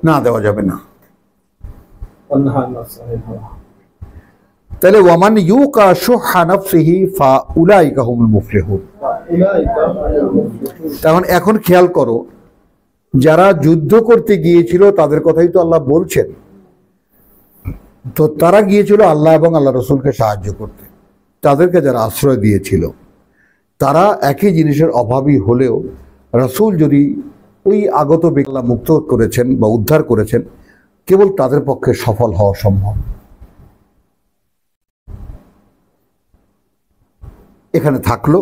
Speaker 1: না দেওয়া যাবে না। তাহলে ওয়ামান ইউকা শুহা নাফসিহি ফাউলাইকা হুমুল মুফলিহুন। এখন খেয়াল করো, যারা যুদ্ধ করতে গিয়েছিল তাদের কথাই তো আল্লাহ বলছেন। তো তারা গিয়েছিল আল্লাহ এবং আল্লাহ রসুলকে সাহায্য করতে, তাদেরকে যারা আশ্রয় দিয়েছিল তারা একই জিনিসের অভাবী হলেও রসুল যদি ওই আগত ব্যক্তি মুক্ত করেছেন বা উদ্ধার করেছেন, কেবল তাদের পক্ষে সফল হওয়া সম্ভব। এখানে থাকলো,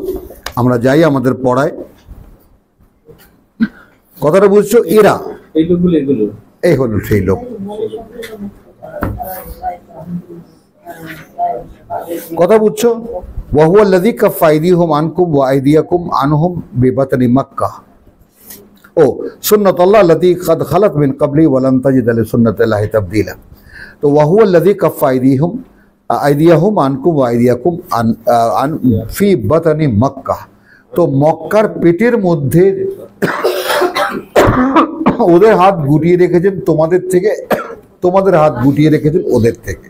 Speaker 1: আমরা যাই আমাদের পড়ায়। কথাটা বুঝছো? এরা এই হলো সেই লোক। কথা বুঝছো? ওয়াহুয়াল্লাযী কাফফা আইদিয়াহুম আনকুম ওয়া আইদিয়াকুম আনহুম বিবাতনি মাক্কাহ। ও সুন্নাতুল্লাহ আল্লাতী ক্বাদ খালাত মিন ক্বাবলি ওয়া লান তাজিদা লিসুন্নাতিল্লাহি তাবদীলা। তো ওয়াহুয়াল্লাযী কাফফা আইদিয়াহুম আনকুম ওয়া আইদিয়াকুম আন ফি বাতনি মাক্কাহ। তো মক্কার পেটের মধ্যে ওদের হাত গুটিয়ে রেখেছেন তোমাদের থেকে, তোমাদের হাত গুটিয়ে রেখেছেন ওদের থেকে।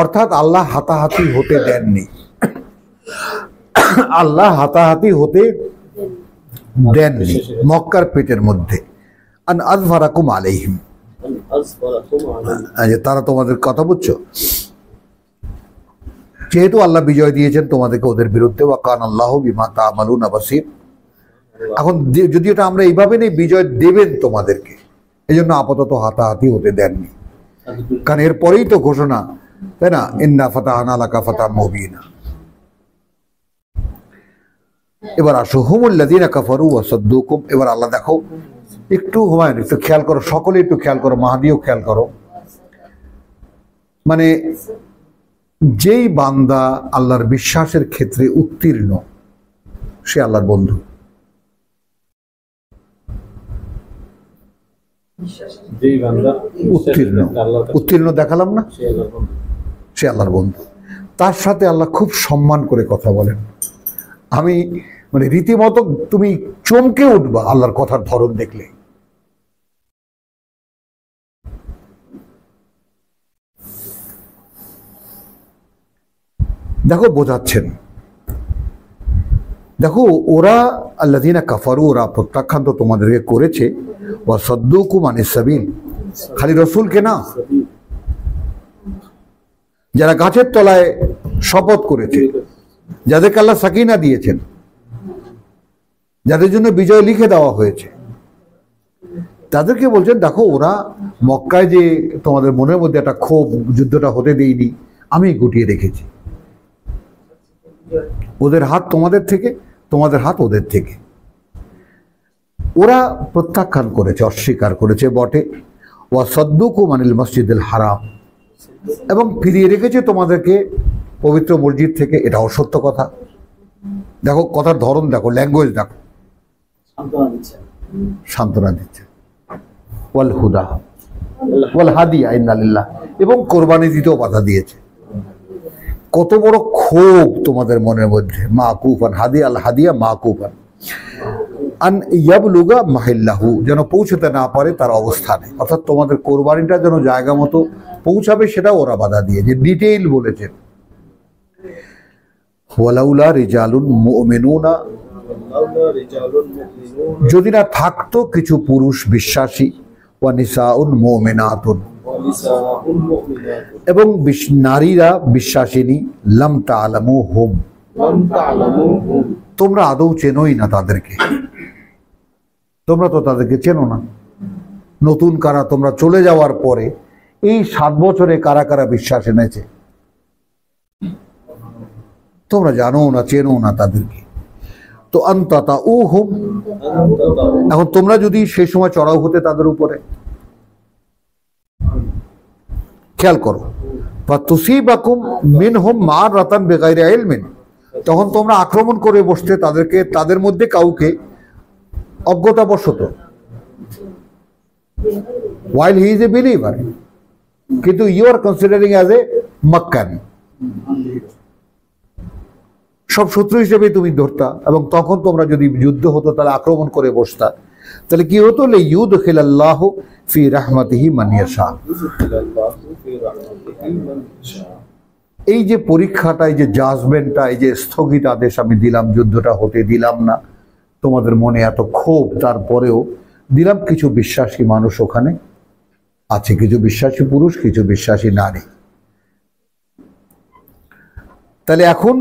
Speaker 1: অর্থাৎ আল্লাহ হাতাহাতি হতে দেননি, আল্লাহ হাতাহাতি হতে দেননি মক্কার পেটের মধ্যে। আন আযফারাকুম আলাইহিম, তারা তোমাদের কথা বুঝছো, যেহেতু আল্লাহ বিজয় দিয়েছেন তোমাদেরকে ওদের বিরুদ্ধে। ওয়া কানা আল্লাহু বিমা তা'মালুনা বাসীর। এখন যদি এটা আমরা এইভাবে নেই, বিজয় দেবেন তোমাদেরকে, এই জন্য আপাতত হাতাহাতি হতে দেননি, কারণ এরপরেই তো ঘোষণা, তাই না? ইন্না ফাতাহনা লাকা ফাতাহাম মুবিনা। এবার আসো, হুমুল্লাযীনা কাফারু ওয়া সাদ্দুকুম। এবার আল্লাহ দেখো, একটু হুমায়ুন একটু খেয়াল করো, সকলে একটু খেয়াল করো, মাহাদিও খেয়াল করো। মানে যেই বান্দা আল্লাহর বিশ্বাসের ক্ষেত্রে উত্তীর্ণ, সে আল্লাহর বন্ধু। উত্তীর্ণ দেখালাম না, সে আল্লাহর বন্ধু। তার সাথে আল্লাহ খুব সম্মান করে কথা বলেন। আমি মানে রীতিমতো তুমি চমকে উঠবা আল্লাহর কথার ধরন দেখলে। দেখো বোঝাচ্ছেন, দেখো ওরা আল্লাযীনা কাফারু, ওরা প্রত্যাখ্যান তো তোমাদেরকে করেছে, ওয়া সাদ্দুকুম আনিস সাবিল, খালি রসুলকে না, যারা গাছের তলায় শপথ করেছে, যাদেরকে আল্লাহ সাকিনা দিয়েছেন, যাদের জন্য বিজয় লিখে দেওয়া হয়েছে, তাদেরকে বলছেন দেখো ওরা মক্কায় যে তোমাদের মনের মধ্যে একটা ক্ষোভ, যুদ্ধটা হতে দেয়নি, আমি গুটিয়ে রেখেছি। ওদের হাত তোমাদের থেকে, তোমাদের হাত ওদের থেকে। ওরা প্রত্যাখ্যান করেছে, অস্বীকার করেছে বটে। ওয়া সাদ্দুকুম আনিল মসজিদুল হারাম, এবং ফিরিয়ে রেখেছে তোমাদেরকে পবিত্র মসজিদ থেকে, এটা অসত্য কথা। দেখো কথার ধরন দেখো, ল্যাঙ্গুয়েজ দেখো, সান্ত্বনা দিচ্ছে। ওয়াল হুদা ওয়াল হাদিয়া ইন্না লিল্লাহ, এবং কোরবানি দিতেও বাধা দিয়েছে। কত বড় ক্ষোভ তোমাদের মনের মধ্যে। মাকুফান হাদিয়া, আল হাদিয়া মাকুফান আন ইয়াবলুগা মাহিল্লাহু, যেন পৌঁছতে না পারে তার অবস্থানে, অর্থাৎ তোমাদের কোরবানিটা যেন জায়গা মতো পৌঁছাবে, সেটা ওরা বাধা দিয়েছে, ডিটেইল বলেছেন। ওয়ালাউলা রিজালুন মুমিনুনা, যদি না থাকতো কিছু পুরুষ বিশ্বাসী, ওয়া নিসাউন মুমিনাতুন, এবং নারীরা বিশ্বাসিনী, লাম তা'লামুহুম, তোমরা আদৌ চেনোই না তাদেরকে, তোমরা তো তাদেরকে চেনো না। নতুন কারা তোমরা চলে যাওয়ার পরে এই 7 বছরে কারা কারা বিশ্বাস এনেছে তোমরা জানো না, চেনো না তাদেরকে। তো আনতাতাউহুম, এখন তোমরা যদি সেই সময় চড়াও হতে তাদের উপরে, খেয়াল করো, ফাতুসিবাকুম মিনহুম মারাতান বিগাইরি ইলমিন, তখন তোমরা আক্রমণ করে বসতে তাদেরকে, তাদের মধ্যে কাউকে অজ্ঞতাবশত, while he is a believer, কিন্তু you are considering as a Makkan, সব শত্রু হিসেবে তুমি ধরতা, এবং তখন তোমরা যদি যুদ্ধ হতো তাহলে আক্রমণ করে বসতা, তাহলে কি হতো, লিইউদখিলাল্লাহু ফি রাহমাতিহি মান ইয়াশা। এই যে পরীক্ষাটা, এই যে জাজমেন্টটা, এই যে স্থগিতাদেশ আমি দিলাম, যুদ্ধটা হতে দিলাম না, তোমাদের মনে এত ক্ষোভ, তারপরেও দিলাম, কিছু বিশ্বাসী মানুষ ওখানে আছে, কিছু বিশ্বাসী পুরুষ, কিছু বিশ্বাসী নারী। তাহলে এখন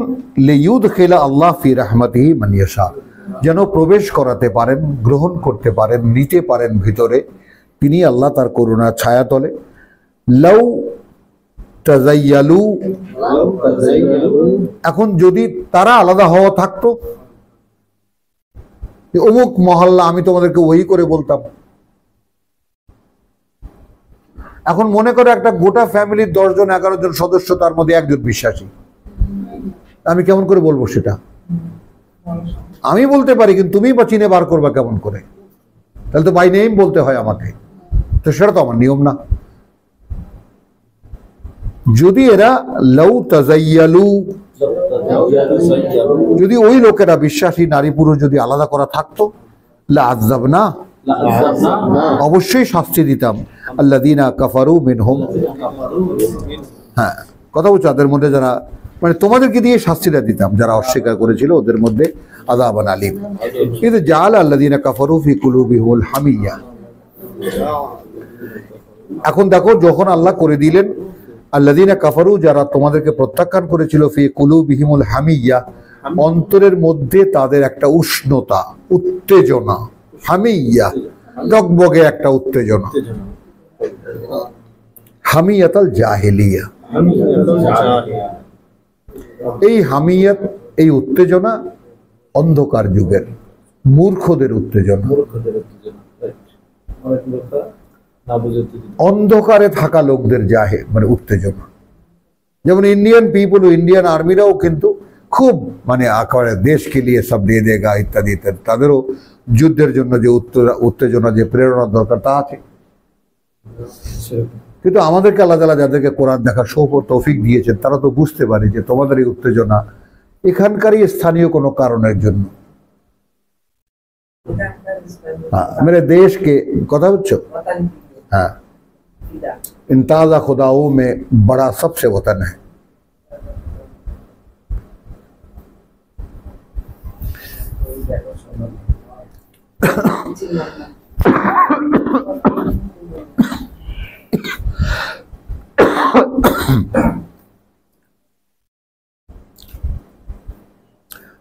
Speaker 1: লিইউদখিলা আল্লাহ ফি রাহমাতিহি মান ইয়াশা, যেন প্রবেশ করাতে পারেন, গ্রহণ করতে পারেন, নিতে পারেন ভিতরে তিনি আল্লাহ তার করুণার ছায়াতলে। লাউ তাযায়্যালু, এখন যদি তারা আলাদা হওয়া থাকতো, অমুক মহল্লা আমি তোমাদেরকে ওই করে বলতাম, এখন মনে করো একটা গোটা ফ্যামিলির 10 জন 11 জন সদস্য, তার মধ্যে একজন বিশ্বাসী, আমি কেমন করে বলবো সেটা? আমি বলতে পারি, কিন্তু তুমি বা চিনে বার করবা কেমন করে? তাহলে তো বাই নেম বলতে হয় আমাকে, তো সেটা তো আমার নিয়ম না। যদি এরা লাউ তাযায়্যালু, যদি ওই লোকেরা বিশ্বাসী নারী পুরুষ যদি আলাদা করা থাকতো, লা'আযাবনা, অবশ্যই শাস্তি দিতাম, আল্লাযীনা কাফারু মিনহুম, হ্যাঁ কথা বলছো, তাদের মধ্যে যারা, মানে তোমাদেরকে দিয়ে শাস্তিটা দিতাম যারা অস্বীকার করেছিল, ওদের মধ্যে আযাবান আলীম। কিন্তু জাআলা আল্লাযীনা কাফারু ফি কুলুবিহিমুল হামিয়্যা, এখন দেখো যখন আল্লাহ করে দিলেন আল্লাযীনা কাফারু, যারা তোমাদেরকে প্রত্যাখ্যান করেছিল, ফি কুলুবিহিমুল হামিয়্যা, অন্তরের মধ্যে তাদের একটা উষ্ণতা, উত্তেজনা, হামিয়্যা ডগবগে একটা উত্তেজনা, হামিয়াতাল জাহিলিয়া, এই হামিয়াত, এই উত্তেজনা অন্ধকার যুগের মূর্খদের উত্তেজনা, অন্ধকারে থাকা লোকদের জাহে মানে উত্তেজনা। যেমন ইন্ডিয়ান পিপল, ইন্ডিয়ান আর্মিরাও কিন্তু খুব মানে আকারে দেশকে নিয়ে সব দিয়ে দেগা ইত্যাদি ইত্যাদি, তাদেরও যুদ্ধের জন্য যে উত্তেজনা, যে প্রেরণার দরকার তা আছে। কিন্তু আমাদেরকে আল্লাহ তাআলা যাদেরকে কোরআন দেখার তৌফিক দিয়েছেন, তারা তো বুঝতে পারে যে তোমাদের এই উত্তেজনা এখানকারই স্থানীয় কোনো কারণের জন্য। हाँ मेरे देश के कथा बच्चों, हाँ इन ताज़ा खुदाओं में बड़ा सबसे वतन है।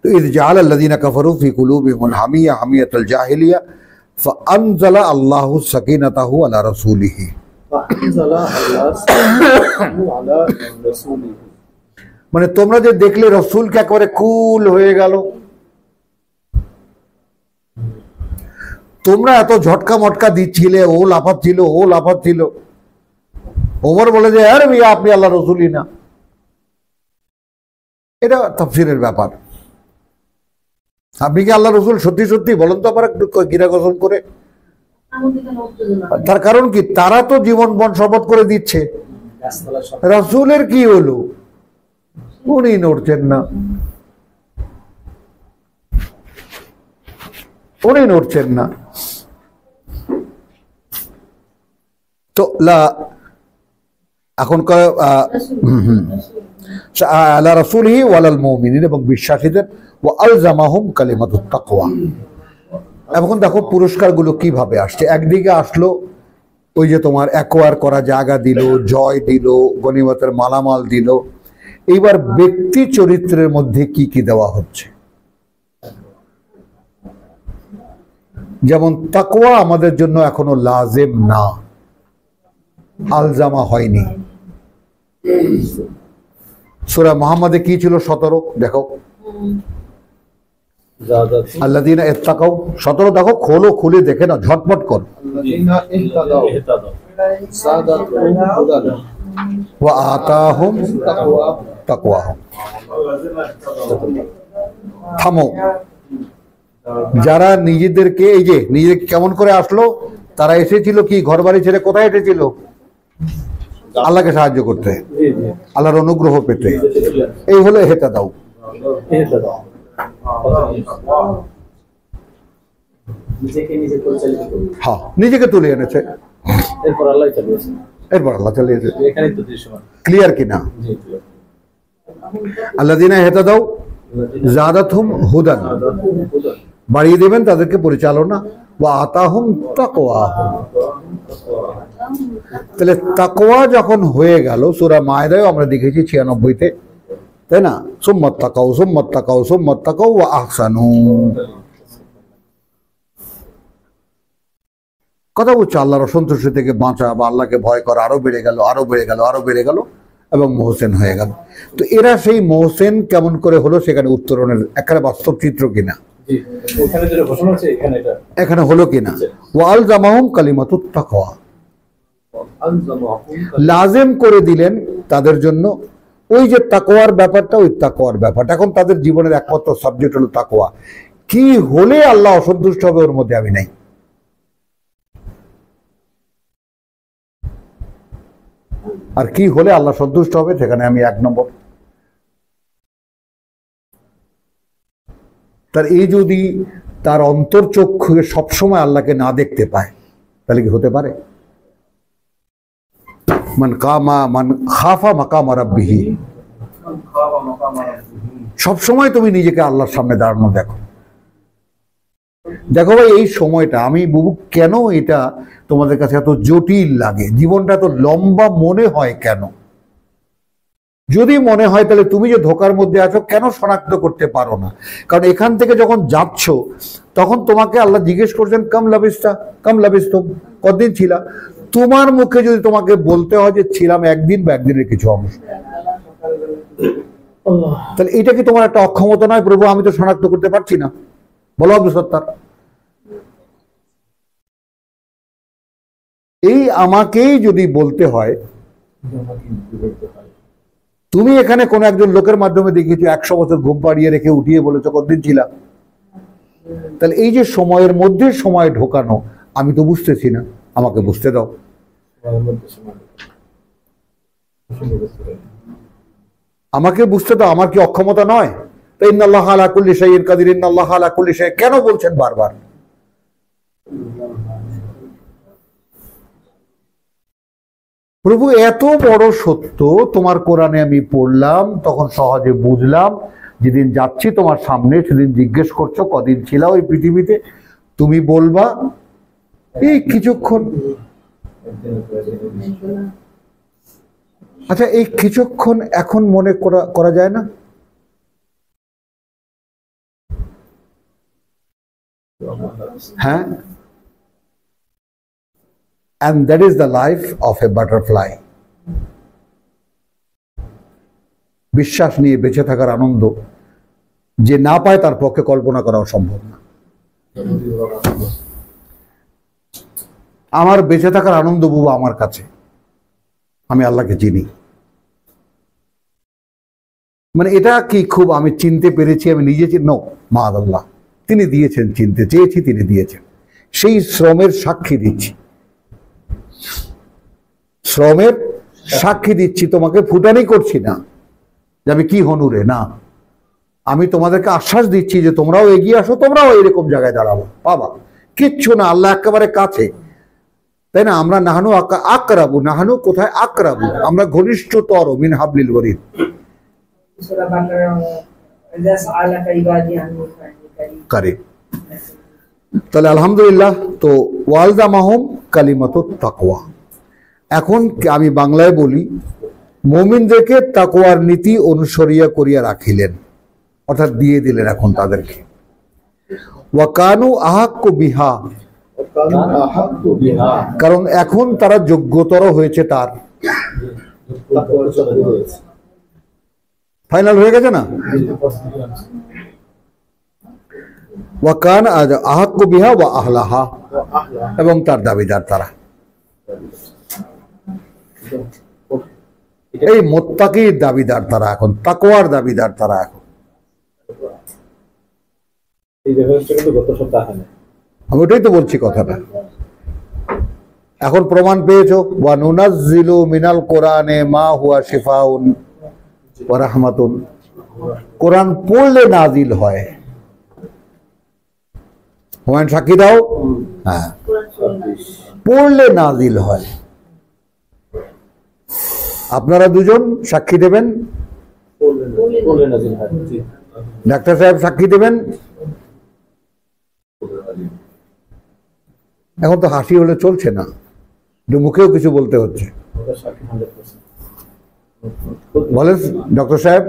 Speaker 1: तो इज़ जअल अल्लज़ीना कफ़रू फ़ी क़ुलूबिहिमुल हमिय्या हमियतल जाहिलिया फ़अंज़ला अल्लाहु सकीनतहु अला रसूलिही, মানে তোমরা যে দেখলে রসুলকে একেবারে কুল হয়ে গেল, তোমরা এত ঝটকা মটকা দিচ্ছিলে, ও লাফাচ্ছিল, ও লাফাচ্ছিল, ওমর বলে যে আরে ভাইয়া আপনি আল্লাহ রসুলই না। এটা তাফসীরের ব্যাপার। আপনি কি আল্লাহ রসুল সত্যি সত্যি বলেন তো আবার একটু গিরা কসম করে? তার কারণ কি, তারা তো জীবন বন শপথ করে দিচ্ছে, রসুলের কি হলো? উনি নড়ছেন না, উনি নড়ছেন না। তো এখনকার আলা রাসূলিহি ওয়ালাল মুমিনিন, এবং বিশ্বাসীদের, ওয়া আলজামাহুম কালিমাতুত তাকওয়া। এখন দেখো পুরস্কারগুলো কিভাবে আসছে। একদিকে আসলো ওই যে তোমার অ্যাকোয়ার করা জায়গা দিল, জয় দিল, গনিমতের মালামাল দিল। এইবার ব্যক্তি চরিত্রের মধ্যে কি কি দেওয়া হচ্ছে? যেমন তাকওয়া আমাদের জন্য এখনো লাজেম না, আলজামা হয়নি। সূরা মুহাম্মাদে কি ছিল 17? দেখো, আল্লাযীনা ইত্তাকাউ, 17 দেখো, খোলো, খুলে দেখে না, ঝটপট কর। ওয়া আতাহুম তাকওয়াহুম। থামো। যারা নিজেদেরকে, এই যে নিজেকে কেমন করে আসলো, তারা এসেছিল কি, ঘর বাড়ি ছেড়ে কোথায় এসেছিল? আল্লাহকে সাহায্য করতে, আল্লাহর অনুগ্রহ পেতে। এই হলো হেতা দাও। হ্যাঁ, নিজেকে তুলে এনেছে, এরপর আল্লাহ চালিয়েছে। ক্লিয়ার কিনা? আল্লাযীনা ইহতাদাউ যাদাতহুম হুদান, বাড়িয়ে দেবেন তাদেরকে পরিচালনা। ওয়া আতাহুম তাকওয়াহুম। তাহলে তাকওয়া যখন হয়ে গেল, সূরা মায়েদায় আমরা দেখেছি 96-তে, তাই না? সুম্মাত তাকাউ সুম্মাত তাকাউ সুম্মাত তাকাউ ওয়া আহসানু। কথা বলছে আল্লাহর অসন্তুষ্টি থেকে বাঁচা বা আল্লাহকে ভয় করা আরো বেড়ে গেল, আরো বেড়ে গেল, আরো বেড়ে গেল, এবং মোহসেন হয়ে গেল। তো এরা সেই মোহসেন কেমন করে হলো, সেখানে উত্তরণের একেবারে বাস্তব চিত্র কিনা, এখানে হলো কিনা। ওয়া আলজামাহুম কালিমাতুত তাকওয়া, লাজেম করে দিলেন তাদের জন্য ওই যে তাকওয়ার ব্যাপারটা, ওই তাকওয়ার ব্যাপারটা। এখন তাদের জীবনের একমাত্র সাবজেক্ট হলো তাকওয়া। কি হলে আল্লাহ অসন্তুষ্ট হবে ওর মধ্যে আমি নাই। আর কি হলে আল্লাহ সন্তুষ্ট হবে সেখানে আমি 1 নম্বর। তার এই যদি তার অন্তর্চক্ষুকে সবসময় আল্লাহকে না দেখতে পায়, তাহলে কি হতে পারে? মান খাফা মাকামা রাব্বিহি, সবসময় তুমি নিজেকে আল্লাহর সামনে দাঁড়ানো দেখো। দেখো ভাই, এই সময়টা আমি বুবু কেন এটা তোমাদের কাছে এত জটিল লাগে, জীবনটা এত লম্বা মনে হয় কেন? যদি মনে হয় তাহলে তুমি যে ধোকার মধ্যে আছো কেন শনাক্ত করতে পারো না? কারণ এখান থেকে যখন যাচ্ছ তখন তোমাকে আল্লাহ জিজ্ঞেস করছেন কাম লাবিস্তুম, কতদিন ছিলা? তোমার মুখে যদি তোমাকে বলতে হয় যে ছিলাম একদিন বা একদিনের কিছু অংশ, তাহলে এটা কি তোমার একটা অক্ষমতা নয়? প্রভু আমি তো শনাক্ত করতে পারছি না, বলো আব্দুল সত্তার। এই আমাকেই যদি বলতে হয়, তুমি এখানে কোন একজন লোকের মাধ্যমে দেখিয়েছো 100 বছর ঘুম পাড়িয়ে রেখে উঠিয়ে বলেছো কতদিন ছিলা, তাহলে এই যে সময়ের মধ্যে সময় ঢোকানো, আমি তো বুঝতেছি না, আমাকে বুঝতে দাও। আমাকে বুঝতে দাও, আমার কি অক্ষমতা নয়? তো ইন্নাল্লাহা আলা কুল্লি শাইইন কাদির, ইন্নাল্লাহা আলা কুল্লি শাই কেন বলছেন বারবার? প্রভু এত বড় সত্য তোমার কোরআনে আমি পড়লাম, তখন সহজে বুঝলাম। যেদিন যাচ্ছি তোমার সামনে সেদিন জিজ্ঞেস করছো কদিন ছিলা ওই পৃথিবীতে, তুমি বলবা এই কিছুক্ষণ। আচ্ছা, এই কিছুক্ষণ এখন মনে করা যায় না? হ্যাঁ, and that is the life of a butterfly. বিশ্বাস নিয়ে বেঁচে থাকার আনন্দ যে না পায় তার পক্ষে কল্পনা করা সম্ভব না। আমার বেঁচে থাকার আনন্দ বুবা আমার কাছে, আমি আল্লাহকে চিনি। মানে এটা কি খুব আমি চিনতে পেরেছি, আমি নিজে নো মাআল্লাহ, তিনি দিয়েছেন, চিনতে চেয়েছি তিনি দিয়েছেন, সেই শ্রমের সাক্ষী দিচ্ছি, শ্রমের সাক্ষী দিচ্ছি। তোমাকে ফুটানি করছি না যে আমি কি হনুরে, না, আমি তোমাদেরকে আশ্বাস দিচ্ছি যে তোমরাও এগিয়ে আসো, তোমরাও এরকম জায়গায় দাঁড়াবো, পাবা। কিচ্ছু না, আল্লাহ একেবারে কাছে, তাই না? আমরা নাহানু আকরাবু, নাহানু কোথায়? আকরাবু, আমরা ঘনিষ্ঠতর মিন হাবলিল ওয়ারিদ। করে তাহলে আলহামদুলিল্লাহ। তো ওয়ালজামাহুম কালিমাতুত তাকওয়া। এখন আমি বাংলায় বলি, মুমিনদেরকে তাকওয়ার নীতি অনুসরিয়া করিয়া রাখিলেন, অর্থাৎ দিয়ে দিলেন এখন তাদেরকে। ওয়াকানু আহাক্কু বিহা, কারণ এখন তারা যোগ্যতর হয়েছে তার। ফাইনাল হয়ে গেছে না? ওয়াকান আহাক্কু বিহা ওয়া আহলাহা, এবং তার দাবিদার তারা। এই মুত্তাকির দাবিদার তারা, এখন তাকওয়ার দাবিদার তারা। এখন আমি ওটাই তো বলছি কথাটা। এখন প্রমাণ পেয়েছো, ওয়া নুনাজ্জিলু মিনাল কোরআনে মা হুয়া শিফাউন ওয়া রাহমাতুন। কোরআন পড়লে নাজিল হয়। হুমায়ুন সাক্ষী দাও। হ্যাঁ, পড়লে নাজিল হয়। আপনারা দুজন সাক্ষী দেবেন, ডাক্তার সাহেব সাক্ষী দেবেন। এখন তো হাসি হলে চলছে না, মুখেও কিছু বলতে হচ্ছে। বলেন ডক্টর সাহেব।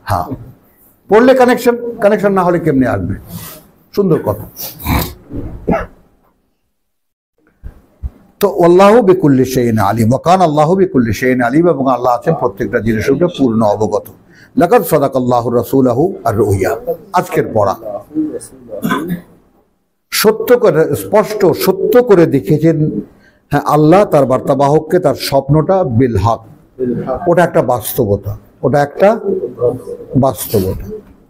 Speaker 1: হ্যাঁ, পড়লে কানেকশন, কানেকশন না হলে কেমনে আসবে? সুন্দর কথা। তো আল্লাহু বিকুল্লি শাইইন আলিম, ওয়া কানা আল্লাহু বিকুল্লি শাইইন আলিম, এবং আল্লাহ আছেন প্রত্যেকটা জিনিসের উপরে পূর্ণ অবগত। লাকাদ সাদাকাল্লাহু রাসূলাহু আর-রুয়া। আজকের পড়া সত্য করে, স্পষ্ট সত্য করে দেখিয়েছেন, হ্যাঁ, আল্লাহ তার বার্তাবাহককে তার স্বপ্নটা বিল হক। ওটা একটা বাস্তবতা, ওটা একটা বাস্তবতা।